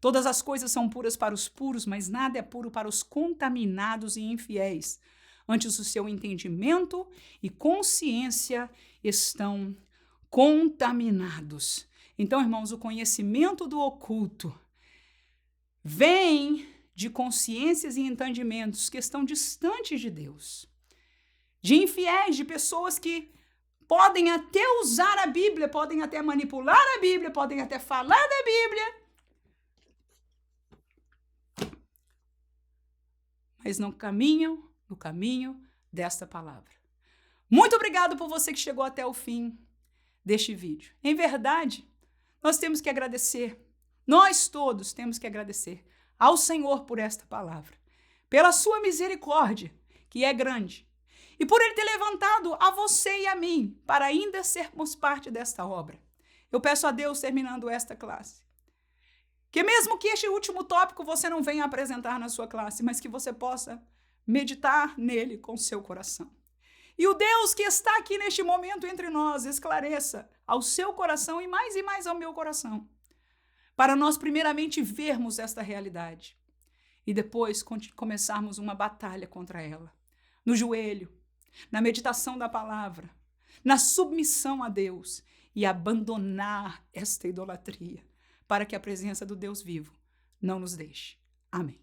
Todas as coisas são puras para os puros, mas nada é puro para os contaminados e infiéis. Antes o seu entendimento e consciência estão contaminados. Então, irmãos, o conhecimento do oculto vem de consciências e entendimentos que estão distantes de Deus. De infiéis, de pessoas que podem até usar a Bíblia, podem até manipular a Bíblia, podem até falar da Bíblia, mas não caminham no caminho desta palavra. Muito obrigado por você que chegou até o fim deste vídeo. Em verdade, nós temos que agradecer, nós todos temos que agradecer ao Senhor por esta palavra, pela sua misericórdia, que é grande, e por Ele ter levantado a você e a mim para ainda sermos parte desta obra. Eu peço a Deus, terminando esta classe, que mesmo que este último tópico você não venha apresentar na sua classe, mas que você possa meditar nele com seu coração. E o Deus que está aqui neste momento entre nós esclareça ao seu coração e mais ao meu coração, para nós primeiramente vermos esta realidade e depois começarmos uma batalha contra ela, no joelho, na meditação da palavra, na submissão a Deus e abandonar esta idolatria, para que a presença do Deus vivo não nos deixe. Amém.